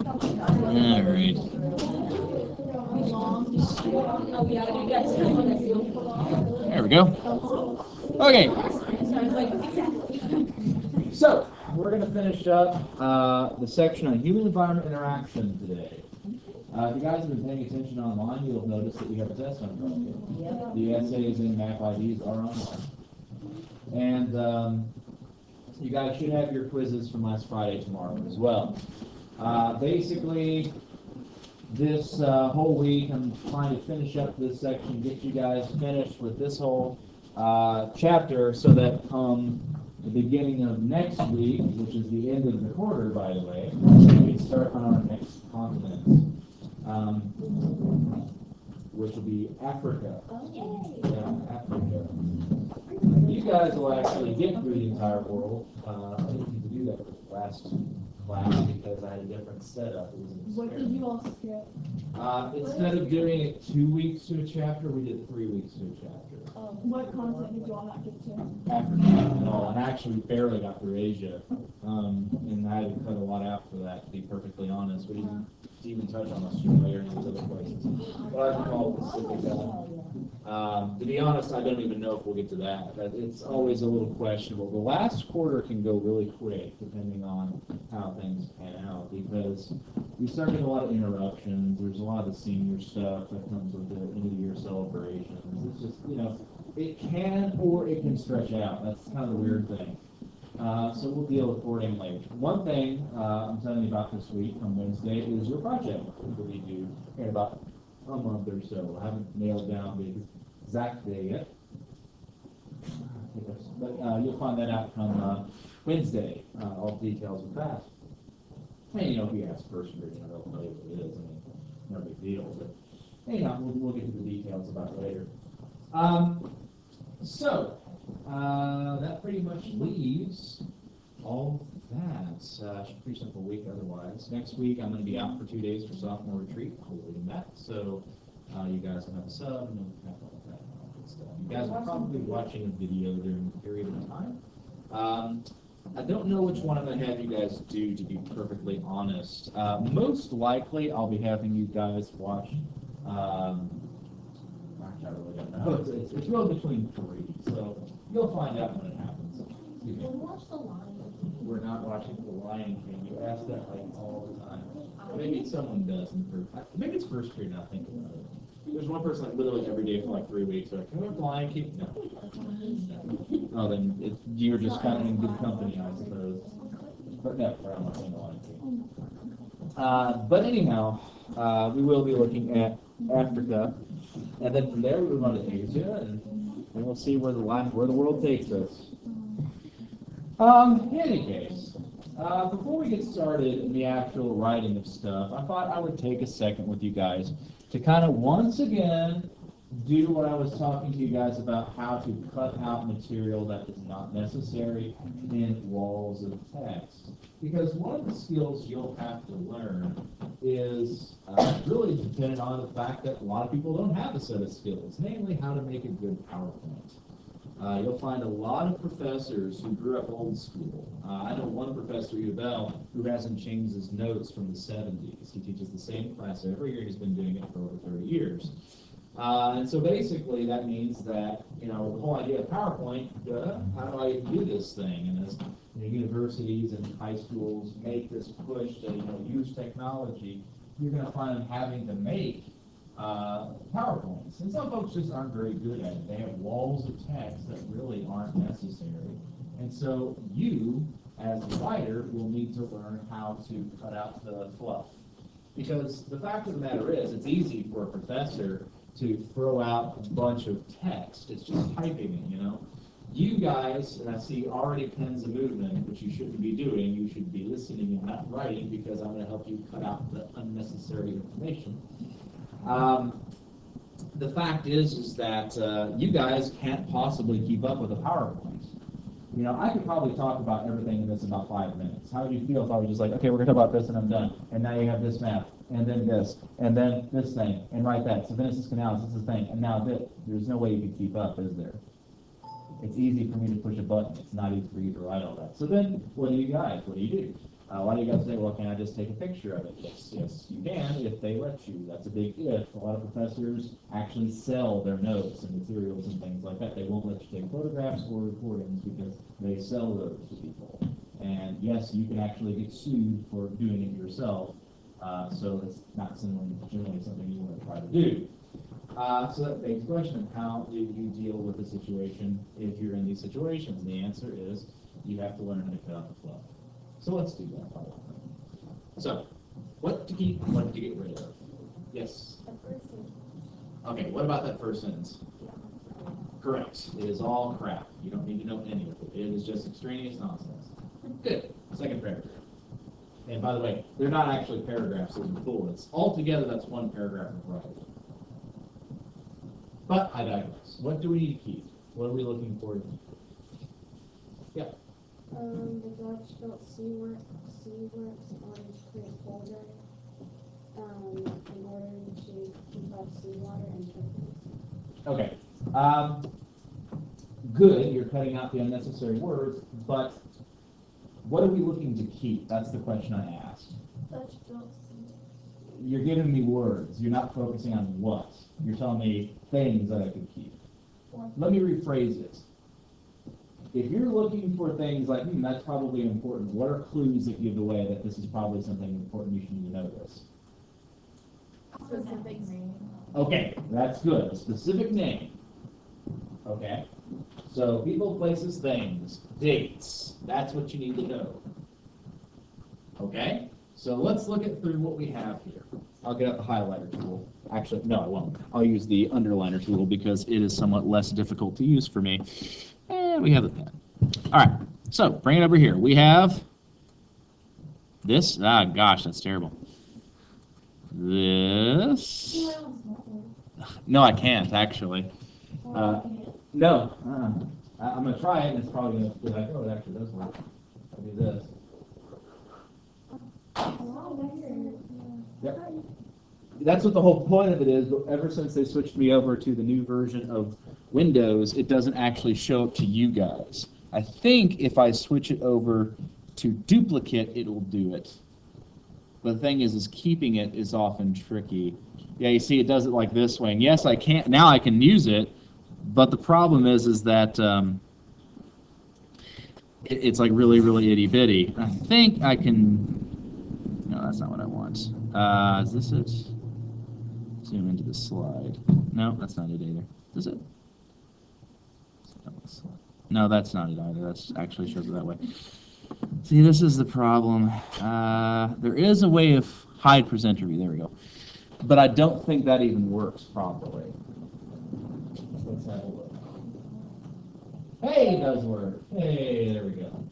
Alright. There we go. Okay. So, we're going to finish up the section on human environment interaction today. If you guys have been paying attention online, you'll have noticed that we have a test on Chrome. The essays and map IDs are online. And you guys should have your quizzes from last Friday tomorrow as well. Basically, this whole week I'm trying to finish up this section, get you guys finished with this whole chapter so that the beginning of next week, which is the end of the quarter, by the way, we can start on our next continent, which will be Africa. Yeah, Africa. You guys will actually get through the entire world. I didn't need to do that with the last class because I had a different setup. What did you all skip? Instead of doing it 2 weeks to a chapter, we did 3 weeks to a chapter. What content did you all not get to? Africa and all, and actually we barely got through Asia. And I had to cut a lot out for that, to be perfectly honest. We didn't even touch on Australia and those other places. But I call Pacific. To be honest, I don't even know if we'll get to that. It's always a little questionable. The last quarter can go really quick, depending on how things pan out, because we start getting a lot of interruptions. There's a lot of the senior stuff that comes with the end-of-the-year celebrations. It's just, it can or it can stretch out. That's kind of the weird thing. So we'll deal accordingly. One thing I'm telling you about this week on Wednesday is your project that we do in about a month or so. I haven't nailed down the exact day yet. But you'll find that out come Wednesday, all the details of that. And, if you ask first period, they'll tell you what it is. I mean, no big deal. But, anyhow, we'll get to the details about it later. So, that pretty much leaves all that. Should be pretty simple week otherwise. Next week, I'm going to be out for 2 days for sophomore retreat. Hopefully that. So, you guys will have a sub and have all that good stuff. You guys are probably watching a video during the period of time. I don't know which one I'm going to have you guys do, to be perfectly honest. Most likely, I'll be having you guys watch. I really don't know. It's really between 3, so you'll find out when it happens. Excuse me. Watch The Lion King. We're not watching The Lion King. You ask that like all the time. Maybe someone does in first. Maybe it's first period. Now think about it. There's one person like literally every day for like 3 weeks. Like, can we have The Lion King? No. Oh, then you're just kind of in good company, I suppose. But no, I'm not saying The Lion King. But anyhow, we will be looking at Africa, and then from there we move on to Asia, and we'll see where the world takes us. In any case, before we get started in the actual writing of stuff, I thought I would take a second with you guys to kind of once again do what I was talking to you guys about, how to cut out material that is not necessary in walls of text. Because one of the skills you'll have to learn is really dependent on the fact that a lot of people don't have a set of skills, namely how to make a good PowerPoint. You'll find a lot of professors who grew up old school. I know one professor at U of L who hasn't changed his notes from the 70s. He teaches the same class every year. He's been doing it for over 30 years. And so basically that means that, the whole idea of PowerPoint, how do I do this thing? And as universities and high schools make this push to use technology, you're going to find them having to make PowerPoints. And some folks just aren't very good at it. They have walls of text that really aren't necessary. And so you, as a writer, will need to learn how to cut out the fluff. Because the fact of the matter is, it's easy for a professor to throw out a bunch of text. It's just typing it, You guys, and I see already pens a movement, which you shouldn't be doing. You should be listening and not writing, because I'm going to help you cut out the unnecessary information. The fact is that you guys can't possibly keep up with a PowerPoint. I could probably talk about everything in this in about 5 minutes. How would you feel if I was just like, okay, we're going to talk about this and I'm done. And now you have this map, and then this thing, and write that. So then it's this canal, this is the thing, and now this. There's no way you can keep up, is there? It's easy for me to push a button. It's not easy for you to write all that. So then, what do? A lot of you guys say, well, can I just take a picture of it? Yes, yes, you can if they let you. That's a big if. A lot of professors actually sell their notes and materials and things like that. They won't let you take photographs or recordings because they sell those to people. And yes, you can actually get sued for doing it yourself. So it's not generally something you want to try to do. So that begs the question, how do you deal with a situation if you're in these situations? And the answer is you have to learn how to cut out the flow. So let's do that. So, what to keep, what to get rid of? Yes? Okay, what about that first sentence? Correct. It is all crap. You don't need to know any of it. It is just extraneous nonsense. Good. Second paragraph. And by the way, they're not actually paragraphs, those are bullets. Altogether, that's one paragraph of writing. But I digress. What do we need to keep? What are we looking for? Yeah. The Dutch spelled C-works in order to create folder, in order to keep out seawater and turbines. Okay. Good, you're cutting out the unnecessary words, but what are we looking to keep? That's the question I asked. Dutch spelled C. You're giving me words. You're not focusing on what. You're telling me things that I could keep. Let me rephrase it. If you're looking for things like, that's probably important, what are clues that give away that this is probably something important you should need to notice? Specific name. Okay, that's good. A specific name. Okay. So people, places, things, dates. That's what you need to know. Okay? So let's look at through what we have here. I'll get out the highlighter tool. Actually, no, I won't. I'll use the underliner tool because it is somewhat less difficult to use for me. And we have the pen. All right, so bring it over here. We have this. Ah, gosh, that's terrible. This. No, I can't, actually. No. I'm going to try it, and it's probably going to be like, oh, it actually does work. I'll do this. Yep. That's what the whole point of it is, but ever since they switched me over to the new version of Windows, it doesn't actually show up to you guys. I think if I switch it over to duplicate, it'll do it. But the thing is keeping it is often tricky. Yeah, you see it does it like this way. And yes, I can't, now I can use it, but the problem is that it's like really, really itty-bitty. I think I can, no, that's not what I want. Is this it? Zoom into the slide. No, that's not it either. Is it? No, that's not it either. That actually shows it that way. See, this is the problem. There is a way of hide presenter view. There we go. But I don't think that even works properly. Let's have a look. Hey, it does work. Hey, there we go.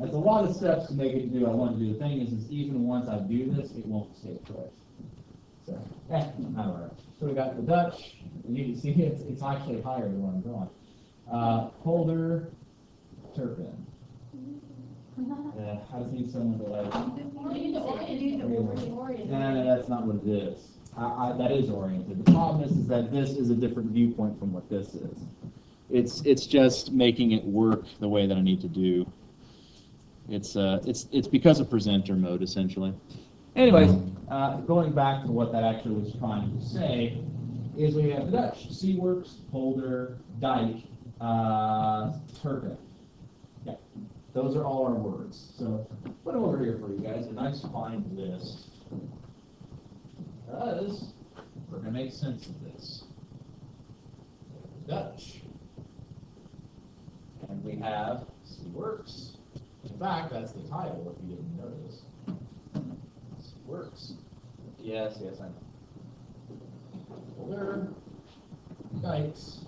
That's a lot of steps to make it do what I want to do. The thing is even once I do this, it won't stay put. So, all right. So we got the Dutch. You can see it's actually higher than what I'm drawing. Holder, Turpin. I just need someone to like. You need to orient. No, that's not what it is. That is oriented. The problem is that this is a different viewpoint from what this is. It's just making it work the way that I need to do. It's because of presenter mode essentially. Anyways, going back to what that actually was trying to say, is we have the Dutch, C-works, Holder, Dike, Turpin. Yeah, those are all our words. So put them over here for you guys, a nice fine list. Because we're going to make sense of this. Dutch. And we have C-works. In fact, that's the title if you didn't notice. C-works. Yes, I know. Holder, Dikes,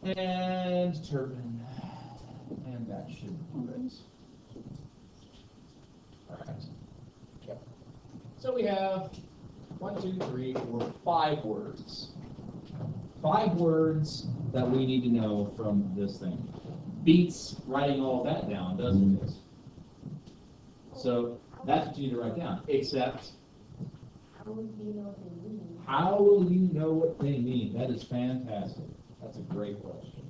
and Turpin. And that should do it. All right. Yep. So we have 1, 2, 3, 4, 5 words. 5 words that we need to know from this thing. Beats writing all that down, doesn't it? So that's what you need to write down. Except, How will you know what they mean? how will you know what they mean? That is fantastic. That's a great question.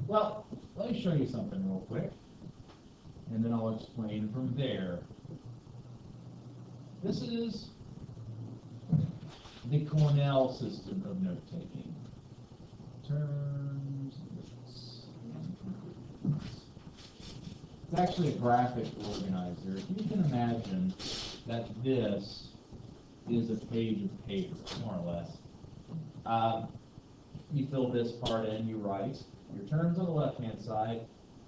Well, let me show you something real quick. and then I'll explain from there. This is the Cornell system of note-taking. Terms, it's actually a graphic organizer. If you can imagine that this is a page of paper, more or less. You fill this part in, you write your terms on the left-hand side,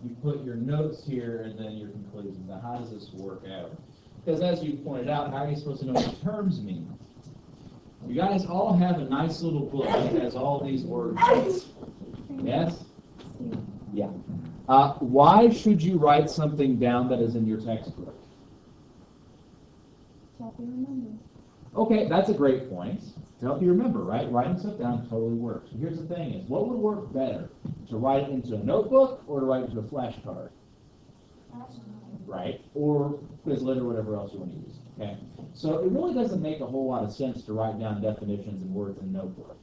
you put your notes here, and then your conclusions. Now, how does this work out? Because as you pointed out, how are you supposed to know what terms mean? You guys all have a nice little book that has all these words. Yes? Yeah. Why should you write something down that is in your textbook? Help you remember. Okay, that's a great point. To help you remember, right? Writing stuff down totally works. Here's the thing is, what would work better? To write it into a notebook or to write it into a flashcard? Right? Or Quizlet or whatever else you want to use. Okay? So it really doesn't make a whole lot of sense to write down definitions and words in a notebook.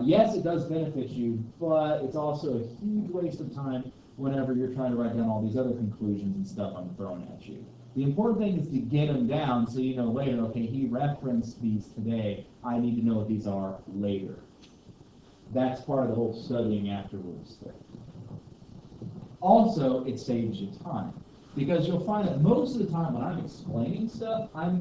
Yes, it does benefit you, but it's also a huge waste of time whenever you're trying to write down all these other conclusions and stuff I'm throwing at you. The important thing is to get them down so you know later, okay, he referenced these today. I need to know what these are later. That's part of the whole studying afterwards thing. Also, it saves you time. Because you'll find that most of the time when I'm explaining stuff, I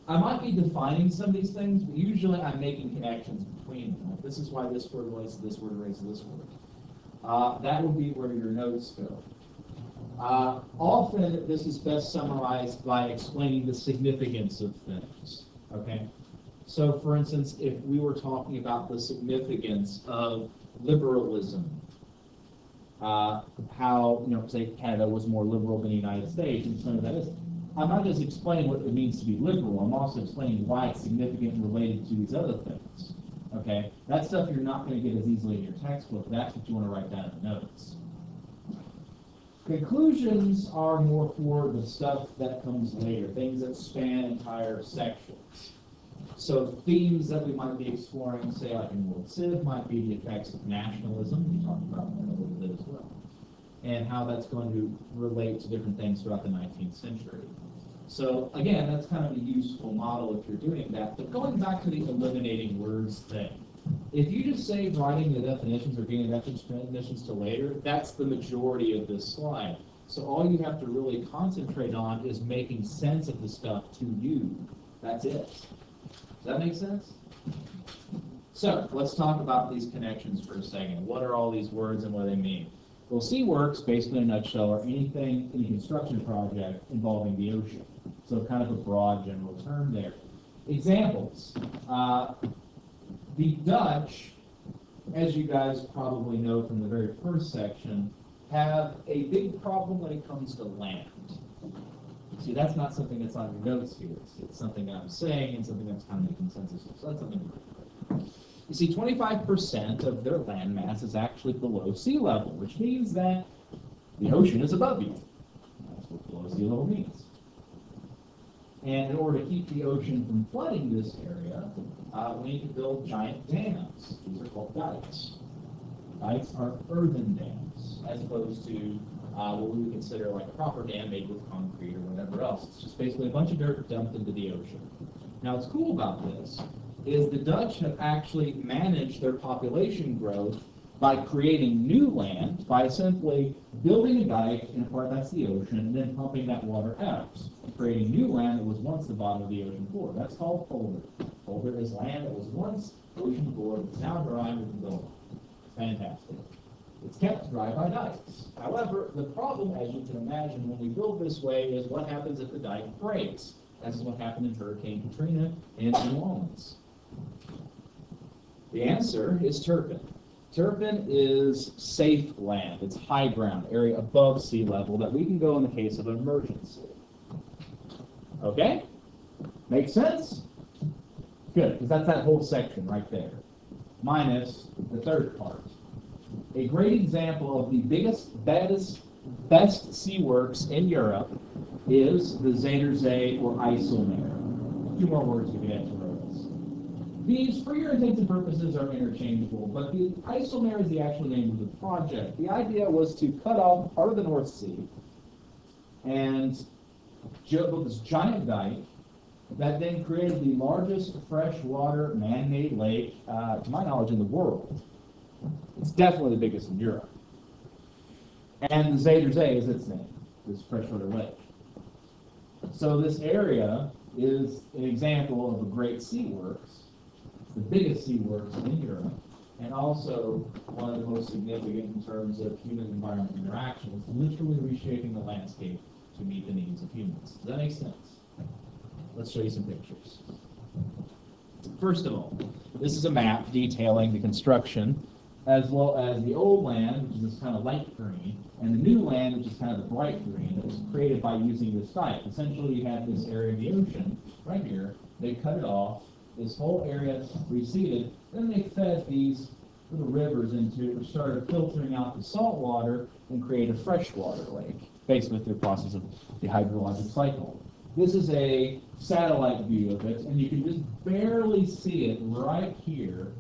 might be defining some of these things, but usually I'm making connections between them. Like, this is why this word relates to this word relates to this word. That would be where your notes go. Often, this is best summarized by explaining the significance of things. Okay? So, for instance, if we were talking about the significance of liberalism, how, say Canada was more liberal than the United States, and some of that is. I'm not just explaining what it means to be liberal, I'm also explaining why it's significant and related to these other things. Okay? That stuff you're not going to get as easily in your textbook. That's what you want to write down in the notes. Conclusions are more for the stuff that comes later, things that span entire sections. So themes that we might be exploring, say like in World Civ, might be the effects of nationalism. We talked about that a little bit as well. And how that's going to relate to different things throughout the 19th century. So again, that's kind of a useful model if you're doing that. But going back to the eliminating words thing, if you just say writing the definitions or getting definitions to later, that's the majority of this slide. So all you have to really concentrate on is making sense of the stuff to you. That's it. Does that make sense? So let's talk about these connections for a second. What are all these words and what do they mean? Well, seaworks, basically in a nutshell, are anything, any construction project involving the ocean. So kind of a broad general term there. Examples. The Dutch, as you guys probably know from the very first section, have a big problem when it comes to land. See, that's not something that's on your notes here. It's something that I'm saying and something that's kind of making sense. So that's something. You see, 25% of their land mass is actually below sea level, which means that the ocean is above you. That's what below sea level means. And in order to keep the ocean from flooding this area, we need to build giant dams. These are called dikes. Dikes are earthen dams, as opposed to what we would consider like a proper dam made with concrete or whatever else. It's just basically a bunch of dirt dumped into the ocean. Now, what's cool about this is the Dutch have actually managed their population growth by creating new land by simply building a dike in a part that's the ocean and then pumping that water out, creating new land that was once the bottom of the ocean floor. That's called polder. Polder is land that was once ocean floor, it's now dry and we can build on. It's fantastic. It's kept dry by dikes. However, the problem, as you can imagine, when we build this way is what happens if the dike breaks. That's what happened in Hurricane Katrina in New Orleans. The answer is Turpin. Turpin is safe land. It's high ground, area above sea level that we can go in the case of an emergency. Okay? Makes sense? Good, because that's that whole section right there. Minus the third part. A great example of the biggest, best seaworks in Europe is the Zuiderzee or IJsselmeer. 2 more words you can add to those. These, for your intents and purposes, are interchangeable, but the IJsselmeer is the actual name of the project. The idea was to cut off part of the North Sea and built this giant dike that then created the largest freshwater man-made lake, to my knowledge, in the world. It's definitely the biggest in Europe. And the Zeder Zee is its name, this freshwater lake. So this area is an example of a great seaworks. It's the biggest seaworks in Europe, and also one of the most significant in terms of human-environment interaction. It's literally reshaping the landscape to meet the needs of humans. Does that make sense? Let's show you some pictures. First of all, this is a map detailing the construction, as well as the old land, which is this kind of light green, and the new land, which is kind of the bright green, that was created by using this dike. Essentially, you have this area of the ocean right here. They cut it off. This whole area receded. Then they fed these little rivers into it, which started filtering out the salt water and create a freshwater lake, basically through the process of the hydrologic cycle. This is a satellite view of it, and you can just barely see it right here.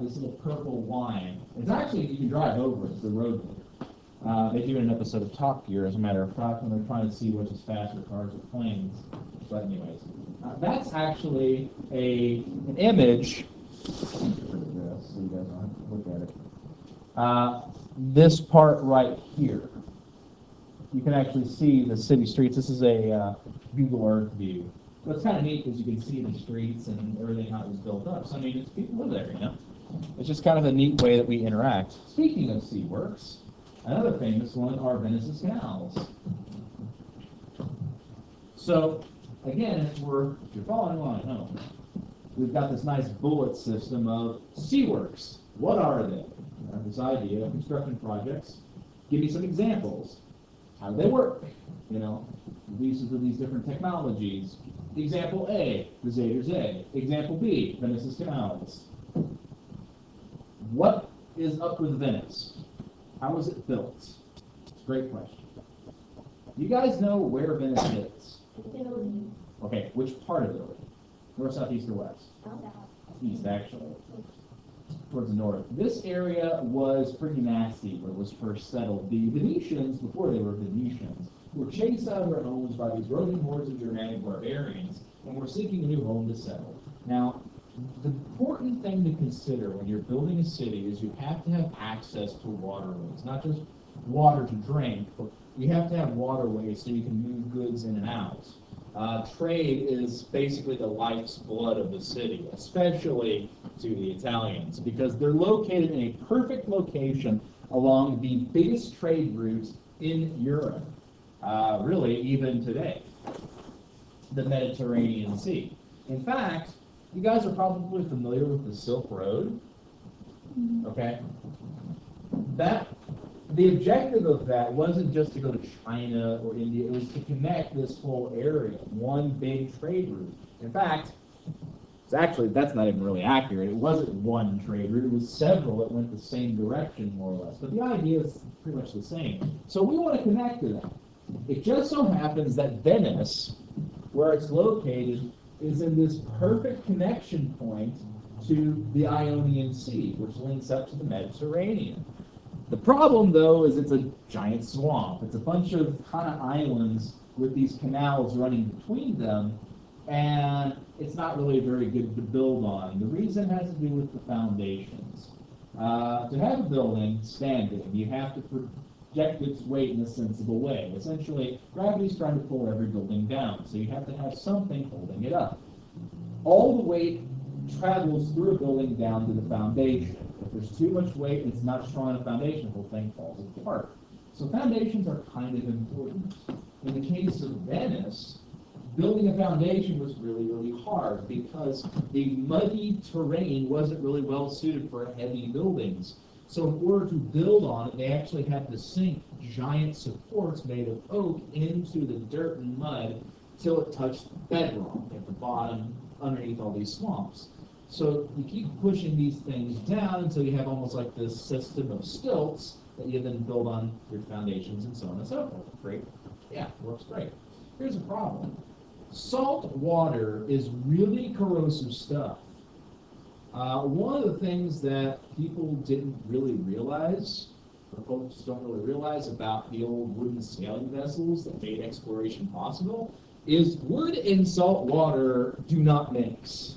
This little purple line. It's actually, you can drive over it, it's the road there. They do an episode of Top Gear, as a matter of fact, when they're trying to see which is faster, cars or planes. But anyways, that's actually an image. So you guys don't have to look at it. This part right here. You can actually see the city streets. This is a Google Earth view. So it's kind of neat because you can see the streets and everything, how it was built up. So, I mean, it's people live there, you know? It's just kind of a neat way that we interact. Speaking of seaworks, another famous one are Venice's canals. So, again, if you're following along at home, we've got this nice bullet system of seaworks. What are they? This idea of construction projects. Give me some examples. How do they work? You know, uses of these different technologies. Example A, the Zeder Zee. Example B, Venice's canals. What is up with Venice? How was it built? It's a great question. You guys know where Venice is? Italy. Okay, which part of Italy? North, south, east, or west? South. East, actually. Towards the north. This area was pretty nasty when it was first settled. The Venetians, before they were Venetians, were chased out of their homes by these roving hordes of Germanic barbarians and were seeking a new home to settle. Now, the important thing to consider when you're building a city is you have to have access to waterways, not just water to drink, but you have to have waterways so you can move goods in and out. Trade is basically the life's blood of the city, especially to the Italians, because they're located in a perfect location along the biggest trade route in Europe, really even today, the Mediterranean Sea. In fact, you guys are probably familiar with the Silk Road, okay? The objective of that wasn't just to go to China or India, it was to connect this whole area, one big trade route. In fact, that's not even really accurate. It wasn't one trade route, it was several that went the same direction, more or less. But the idea is pretty much the same. So we want to connect to that. It just so happens that Venice, where it's located, is in this perfect connection point to the Ionian Sea, which links up to the Mediterranean. The problem, though, is it's a giant swamp. It's a bunch of kind of islands with these canals running between them, and it's not really very good to build on. The reason has to do with the foundations. To have a building standing, you have to project its weight in a sensible way. Essentially, gravity's trying to pull every building down, so you have to have something holding it up. All the weight travels through a building down to the foundation. If there's too much weight and it's not strong enough foundation, the whole thing falls apart. So foundations are kind of important. In the case of Venice, building a foundation was really, really hard because the muddy terrain wasn't really well suited for heavy buildings. So in order to build on it, they actually had to sink giant supports made of oak into the dirt and mud till it touched bedrock at the bottom underneath all these swamps. So you keep pushing these things down until you have almost like this system of stilts that you then build on your foundations and so on and so forth. Great. Yeah, works great. Here's a problem. Salt water is really corrosive stuff. One of the things that people didn't really realize what folks don't really realize about the old wooden sailing vessels that made exploration possible is wood and salt water do not mix.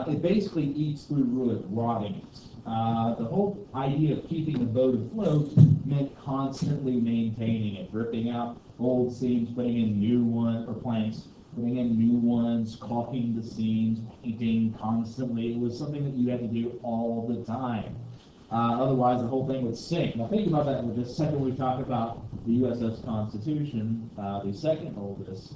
It basically eats through wood, rotting it. The whole idea of keeping the boat afloat meant constantly maintaining it, ripping out old seams, putting in new ones, or planks, putting in new ones, caulking the seams, painting constantly. It was something that you had to do all the time. Otherwise, the whole thing would sink. Now, think about that for just a second. We talk about the USS Constitution, the second oldest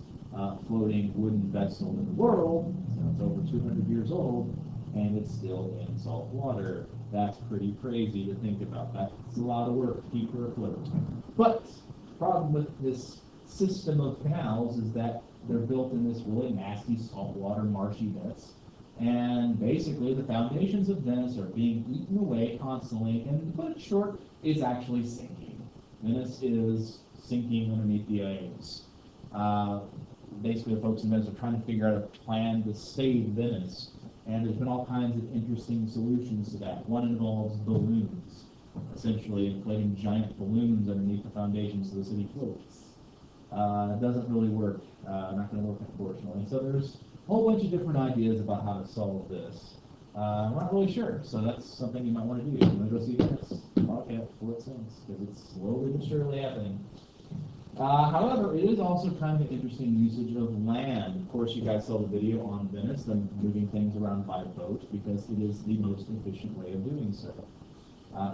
floating wooden vessel in the world. It's over 200 years old, and it's still in salt water. That's pretty crazy to think about. That's a lot of work to keep her afloat. But the problem with this system of canals is that they're built in this really nasty saltwater marshy beds. And basically, the foundations of Venice are being eaten away constantly, and to put it short, it's actually sinking. Venice is sinking underneath the ice. Basically, the folks in Venice are trying to figure out a plan to save Venice, and there's been all kinds of interesting solutions to that. One involves balloons, essentially inflating giant balloons underneath the foundations so the city floats. It doesn't really work, not going to work, unfortunately. So there's a whole bunch of different ideas about how to solve this. We're not really sure, so that's something you might want to do. You want to go see Venice? Okay, before it sinks, because it's slowly but surely happening. However, it is also kind of an interesting usage of land. Of course, you guys saw the video on Venice, them moving things around by boat, because it is the most efficient way of doing so.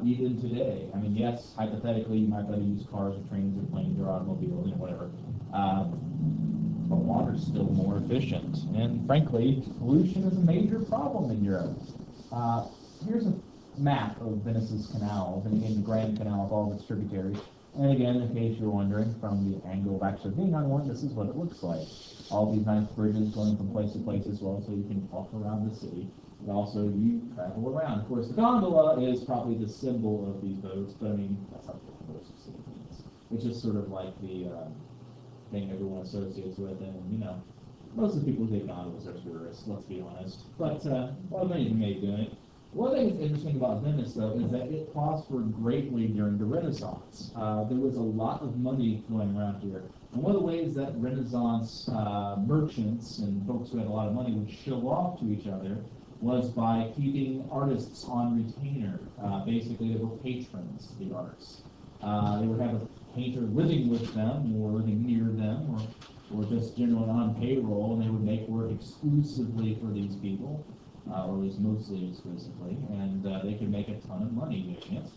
Even today, I mean, yes, hypothetically, you might better use cars or trains or planes or automobiles and whatever. But water's still more efficient. And frankly, pollution is a major problem in Europe. Here's a map of Venice's canals, and again, the Grand Canal with all its tributaries. And again, in case you're wondering, from the angle of actually being on one, this is what it looks like. All these nice bridges going from place to place as well, so you can walk around the city. And also, you travel around. Of course, the gondola is probably the symbol of these boats, but I mean, that's not what most of city means. It's just sort of like the thing everyone associates with, and, you know, most of the people who take gondolas are tourists, let's be honest. But a lot of money is made doing it. One thing that's interesting about Venice, though, is that it prospered greatly during the Renaissance. There was a lot of money going around here. And one of the ways that Renaissance merchants and folks who had a lot of money would show off to each other was by keeping artists on retainer. Basically, they were patrons of the arts. They would have a painter living with them, or living near them, or just generally on payroll, and they would make work exclusively for these people. Or at least mostly exclusively, and they could make a ton of money doing it.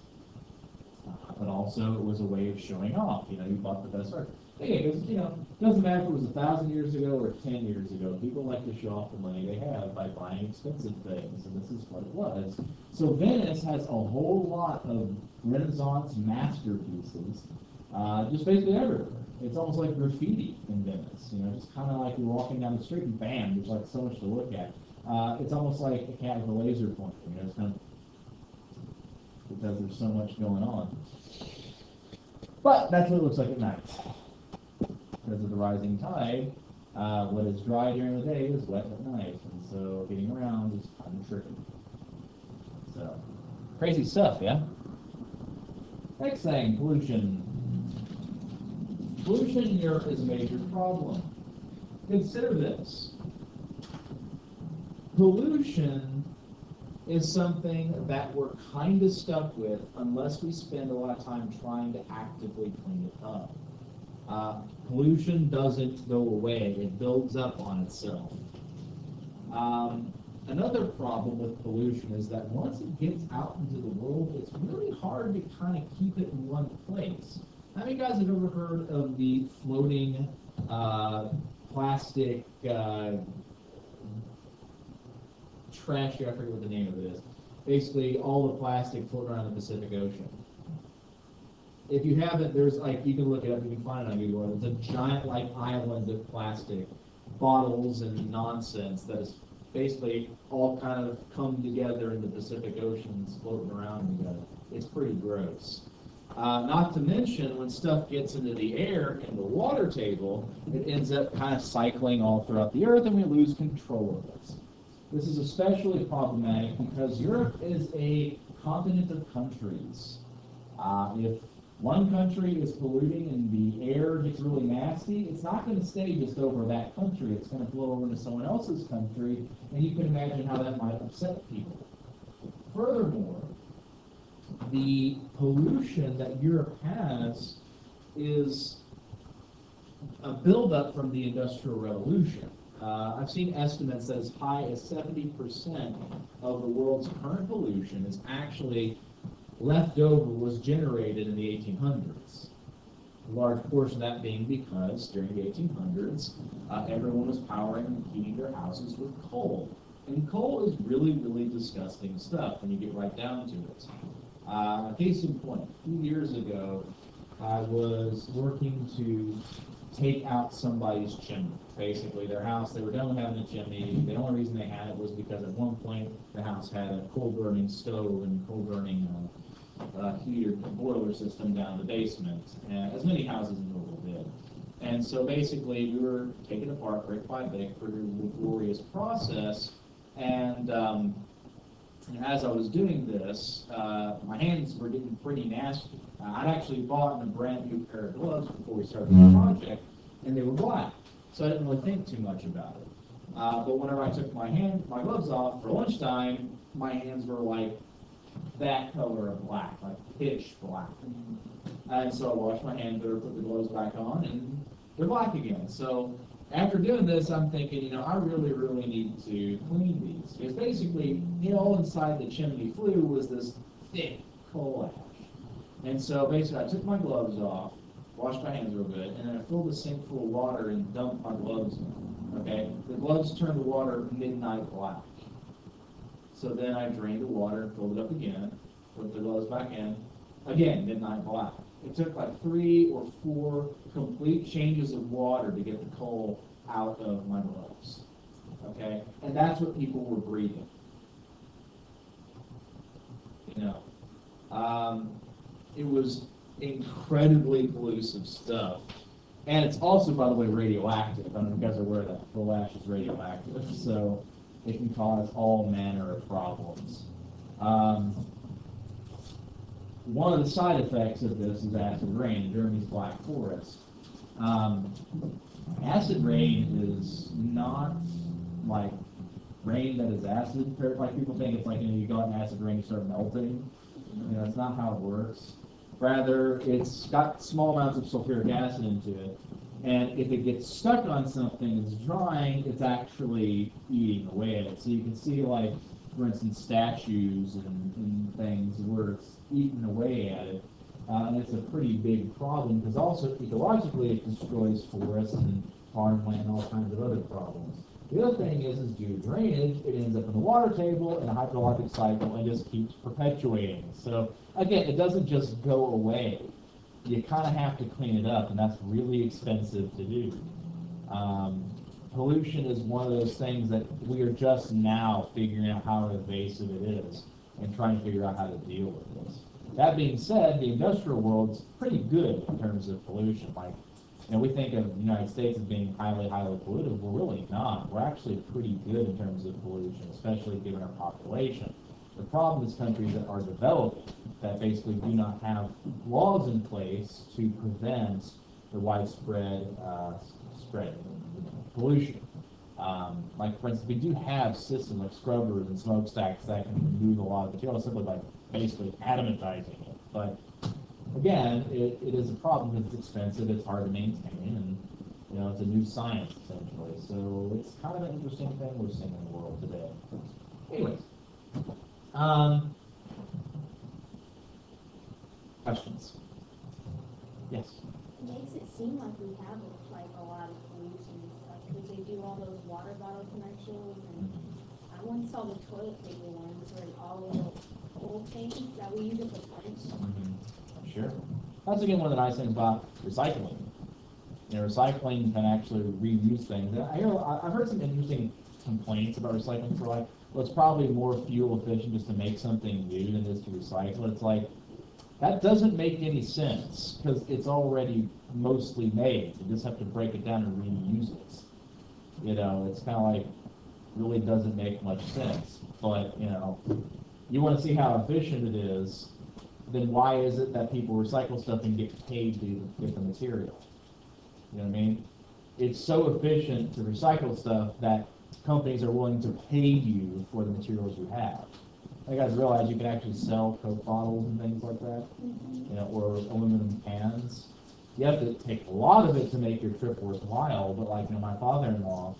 But also, it was a way of showing off. You know, you bought the best art. Again, because, you know, it doesn't matter if it was 1,000 years ago or 10 years ago. People like to show off the money they have by buying expensive things, and this is what it was. So Venice has a whole lot of Renaissance masterpieces, just basically everywhere. It's almost like graffiti in Venice. You know, just kind of like you're walking down the street and bam, there's like so much to look at. It's almost like a cat with a laser pointer, you know, it's kind of, because there's so much going on. But that's what it looks like at night. Because of the rising tide, what is dry during the day is wet at night, and so getting around is kind of tricky. So, crazy stuff, yeah? Next thing, pollution. Pollution in Europe is a major problem. Consider this. Pollution is something that we're kind of stuck with unless we spend a lot of time trying to actively clean it up. Pollution doesn't go away. It builds up on itself. Another problem with pollution is that once it gets out into the world, it's really hard to kind of keep it in one place. How many guys have ever heard of the floating plastic trash, I forget what the name of it is. Basically, all the plastic floating around the Pacific Ocean. If you haven't, there's like, you can look it up, you can find it on Google. It's a giant like island of plastic bottles and nonsense that is basically all kind of come together in the Pacific Oceans floating around together. It's pretty gross. Not to mention, when stuff gets into the air and the water table, it ends up kind of cycling all throughout the earth and we lose control of it. This is especially problematic because Europe is a continent of countries. If one country is polluting and the air gets really nasty, it's not going to stay just over that country. It's going to blow over into someone else's country, and you can imagine how that might upset people. Furthermore, the pollution that Europe has is a buildup from the Industrial Revolution. I've seen estimates that as high as 70% of the world's current pollution is actually left over, was generated in the 1800s. A large portion of that being because during the 1800s, everyone was powering and heating their houses with coal. And coal is really, really disgusting stuff when you get right down to it. Case in point, a few years ago, I was working to take out somebody's chimney. Basically, their house, they were done with having a chimney. The only reason they had it was because at one point the house had a coal-burning stove and coal-burning heater boiler system down in the basement, as many houses in Louisville did. And so basically, we were taking it apart brick by brick, pretty laborious process. And as I was doing this, my hands were getting pretty nasty. I'd actually bought a brand new pair of gloves before we started the project, and they were black, so I didn't really think too much about it. But whenever I took my gloves off for lunchtime, my hands were like that color of black, like pitch black. And so I washed my hands there, put the gloves back on, and they're black again. So after doing this, I'm thinking, I really, really need to clean these. Because basically, all inside the chimney flue was this thick coal ash. And so basically, I took my gloves off, washed my hands real good, and then I filled the sink full of water and dumped my gloves in. Okay? The gloves turned the water midnight black. So then I drained the water, filled it up again, put the gloves back in, again, midnight black. It took like 3 or 4 complete changes of water to get the coal out of my gloves. Okay? And that's what people were breathing. It was incredibly pollutive stuff. And it's also, by the way, radioactive. I don't know if you guys are aware that coal ash is radioactive. So it can cause all manner of problems. One of the side effects of this is acid rain during these black forests. Acid rain is not like rain that is acid. Like people think it's like, you go out in acid rain, you start melting. That's not how it works. Rather, it's got small amounts of sulfuric acid into it. And if it gets stuck on something that's drying, it's actually eating away at it. So you can see, like, for instance, statues and things where it's eating away at it. And it's a pretty big problem because also ecologically it destroys forests and farmland and all kinds of other problems. The other thing is due to drainage, it ends up in the water table in a hydrologic cycle and just keeps perpetuating. So again, it doesn't just go away. You kind of have to clean it up, and that's really expensive to do. Pollution is one of those things that we are just now figuring out how invasive it is and trying to figure out how to deal with this. That being said, the industrial world's pretty good in terms of pollution. Like, we think of the United States as being highly, highly polluted. We're really not. We're actually pretty good in terms of pollution, especially given our population. The problem is countries that are developing that basically do not have laws in place to prevent the widespread spread of pollution. Like, for instance, we do have systems like scrubbers and smokestacks that can remove a lot of material simply by basically adamatizing it. But again, it is a problem because it's expensive, it's hard to maintain, and it's a new science essentially. So it's kind of an interesting thing we're seeing in the world today. Anyways, questions? Yes. It makes it seem like we have like a lot of pollution and stuff because they do all those water bottle commercials, and I once saw the toilet paper ones where all of the old things that we use at the fridge. Sure. That's again one of the nice things about recycling. Recycling can actually reuse things. I've heard some interesting complaints about recycling for like, well, it's probably more fuel efficient just to make something new than it is to recycle. It's like, that doesn't make any sense because it's already mostly made. You just have to break it down and reuse it. It's kind of like, really doesn't make much sense. But, you want to see how efficient it is. then why is it that people recycle stuff and get paid to get the material? You know what I mean? It's so efficient to recycle stuff that companies are willing to pay you for the materials you have. You guys realize you can actually sell Coke bottles and things like that, you know, or aluminum cans. You have to take a lot of it to make your trip worthwhile, but like, you know, my father-in-law,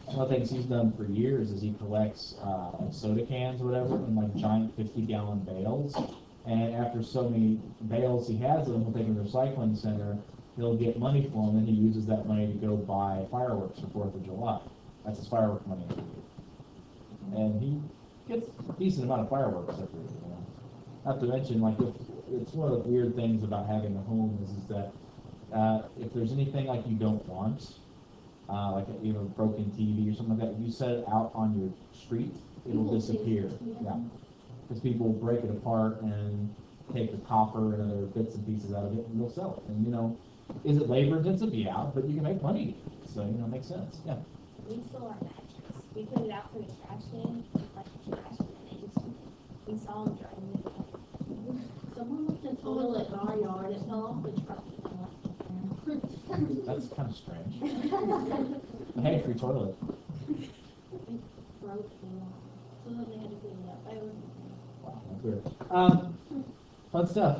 one of the things he's done for years is he collects like soda cans or whatever in like giant 50-gallon bales. And after so many bales he has them, he'll take them to the recycling center, he'll get money for them, and he uses that money to go buy fireworks for 4th of July. That's his firework money every year. And he gets a decent amount of fireworks every year, you know. Not to mention, like, it's one of the weird things about having a home is that if there's anything like you don't want, like a broken TV or something like that, if you set it out on your street, it'll disappear. Yeah. Because people will break it apart and take the copper and other bits and pieces out of it and they'll sell it. And, you know, is it labor intensive? Yeah, but you can make money. So, you know, it makes sense. Yeah. We stole our mattress. We put it out for the trash can, like trash, and we saw them driving it. Someone left a toilet in our yard. It fell off the truck. That's kind of strange. Hey, free toilet. It broke the wall. So then they had to clean it up. Wow, that's weird. Fun stuff.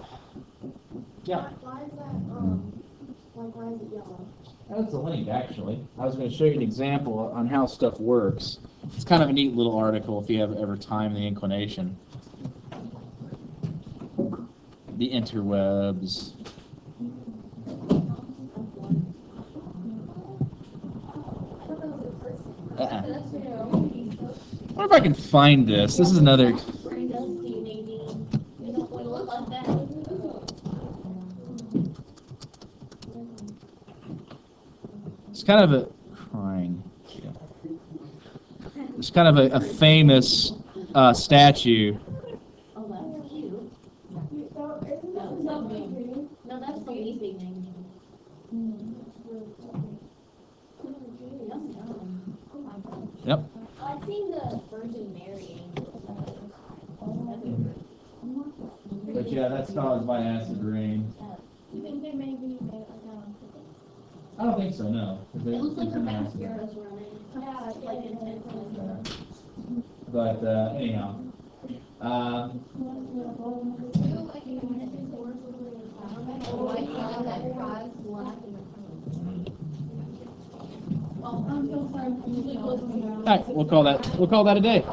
Yeah. Why is that, why is it yellow? That's a link, actually. I was going to show you an example on how stuff works. It's kind of a neat little article if you have ever time and the inclination. The interwebs. I wonder if I can find this. This is another. It's kind of a crying. Yeah. It's kind of a famous statue. Oh, that's cute. No, that's the weeping angel. Yep. I've seen the Virgin Mary angel. But yeah, that's caused by acid rain. You think they may be made like I don't think so, no. It looks like the mascara's running. Yeah, Like intense. But anyhow. I'm so sorry. All right, we'll call that a day.